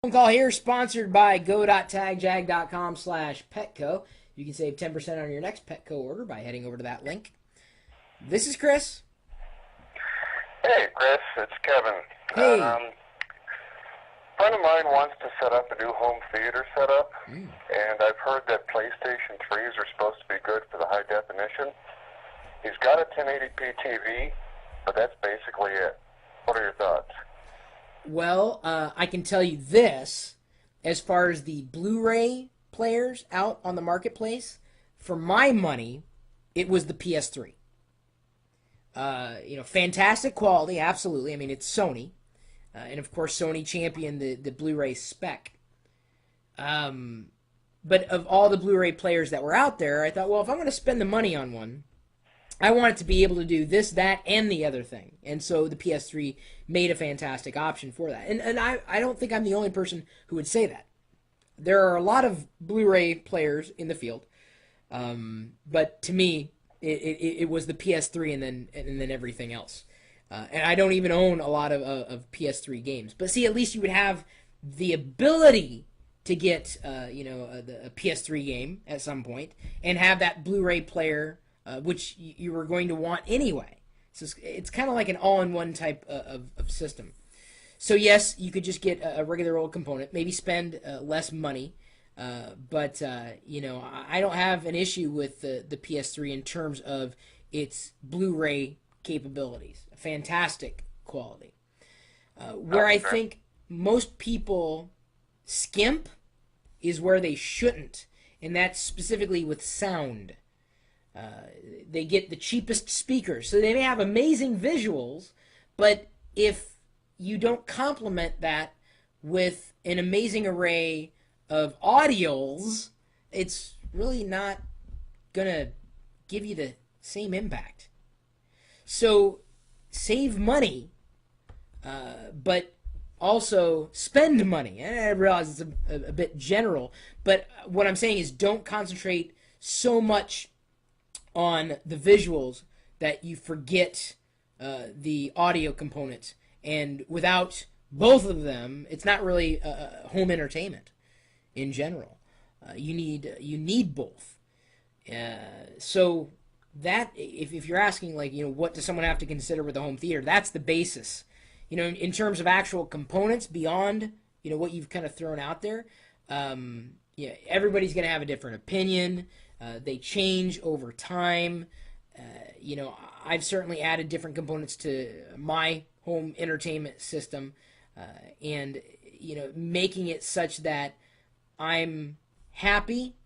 Phone call here sponsored by go.tagjag.com/petco. You can save 10% on your next Petco order by heading over to that link. This is Chris. Hey, Chris, it's Kevin. Hey. A friend of mine wants to set up a new home theater setup, and I've heard that PlayStation 3s are supposed to be good for the high definition. He's got a 1080p TV, but that's basically it. What are your thoughts? Well, I can tell you this. As far as the Blu-ray players out on the marketplace, for my money, it was the PS3. Fantastic quality, absolutely. I mean, it's Sony. And of course, Sony championed the Blu-ray spec. But of all the Blu-ray players that were out there, I thought, well, if I'm going to spend the money on one, I want it to be able to do this, that, and the other thing. And so the PS3 made a fantastic option for that. And I don't think I'm the only person who would say that. There are a lot of Blu-ray players in the field. But to me, it was the PS3 and then everything else. And I don't even own a lot of PS3 games. But see, at least you would have the ability to get a PS3 game at some point and have that Blu-ray player, which you were going to want anyway. So it's kind of like an all-in-one type of system. So yes, you could just get a regular old component, maybe spend less money. But I don't have an issue with the PS3 in terms of its Blu-ray capabilities. Fantastic quality. Where I think most people skimp is where they shouldn't, and that's specifically with sound. They get the cheapest speakers, so they may have amazing visuals, but if you don't complement that with an amazing array of audios, it's really not gonna give you the same impact. So save money, but also spend money. And I realize it's a bit general, but what I'm saying is don't concentrate so much on the visuals that you forget the audio components. And without both of them, it's not really home entertainment in general. You need both. So that, if you're asking, what does someone have to consider with a home theater, that's the basis. In terms of actual components beyond, what you've kind of thrown out there, everybody's going to have a different opinion. They change over time. I've certainly added different components to my home entertainment system, and making it such that I'm happy,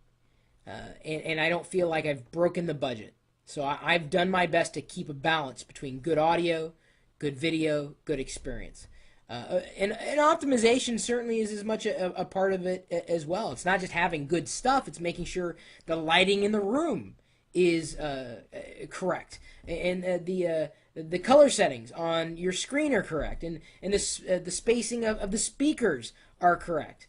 and I don't feel like I've broken the budget. So I've done my best to keep a balance between good audio, good video, good experience. And optimization certainly is as much a part of it as well. It's not just having good stuff, it's making sure the lighting in the room is correct, and the color settings on your screen are correct, and the spacing of the speakers are correct.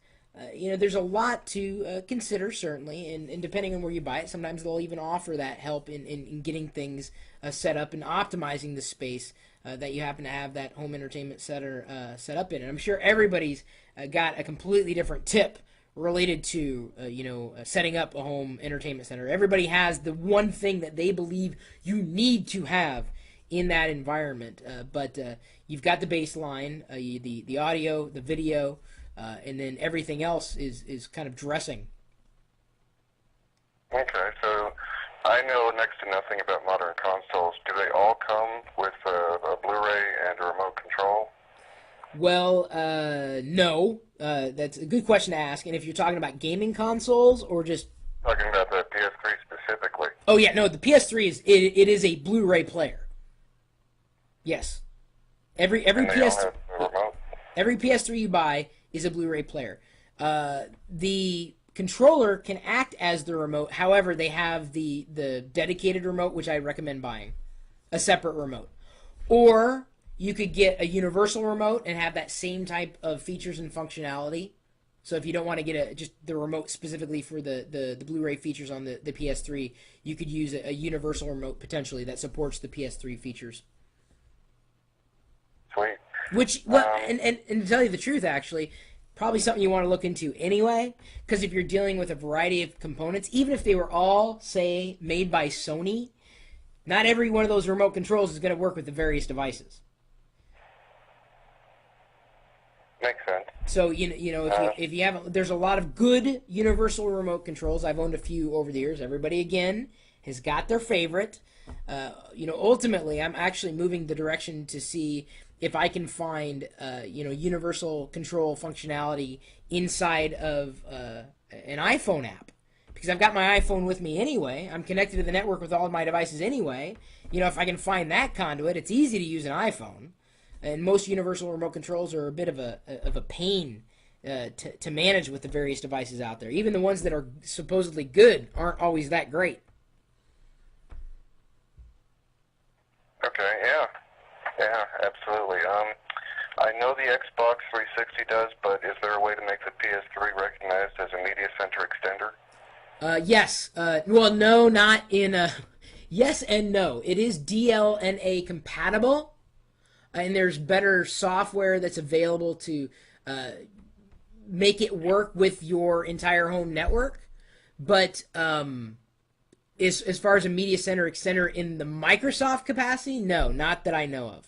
There's a lot to consider, certainly, and depending on where you buy it, sometimes they'll even offer that help in getting things set up and optimizing the space that you happen to have that home entertainment center set up in. And I'm sure everybody's got a completely different tip related to setting up a home entertainment center. Everybody has the one thing that they believe you need to have in that environment. But you've got the baseline, the audio, the video, and then everything else is kind of dressing. Okay, so I know next to nothing about modern consoles. Do they all come with a Blu-ray and a remote control? Well, no. That's a good question to ask. And if you're talking about gaming consoles or just... Talking about the PS3 specifically. Oh, yeah, no, the PS3 it is a Blu-ray player. Yes. Every PS3 you buy is a Blu-ray player. The controller can act as the remote. However, they have the dedicated remote, which I recommend buying. A separate remote. Or you could get a universal remote and have that same type of features and functionality. So if you don't want to get just the remote specifically for the Blu-ray features on the PS3, you could use a universal remote potentially that supports the PS3 features. Sweet. Which, well, and to tell you the truth, actually, probably something you want to look into anyway, because if you're dealing with a variety of components, even if they were all, say, made by Sony, not every one of those remote controls is going to work with the various devices. Makes sense. So if you have, there's a lot of good universal remote controls. I've owned a few over the years. Everybody again has got their favorite. Ultimately, I'm actually moving the direction to see if I can find universal control functionality inside of an iPhone app, because I've got my iPhone with me anyway. I'm connected to the network with all of my devices anyway. If I can find that conduit, it's easy to use an iPhone. And most universal remote controls are a bit of a pain to manage with the various devices out there. Even the ones that are supposedly good aren't always that great. Okay, yeah, absolutely. I know the Xbox 360 does, but is there a way to make the PS3 recognized as a media center extender? Yes. Well, no, not in. Yes and no. It is DLNA compatible. And there's better software that's available to make it work with your entire home network. But as far as a media center extender in the Microsoft capacity, no, not that I know of.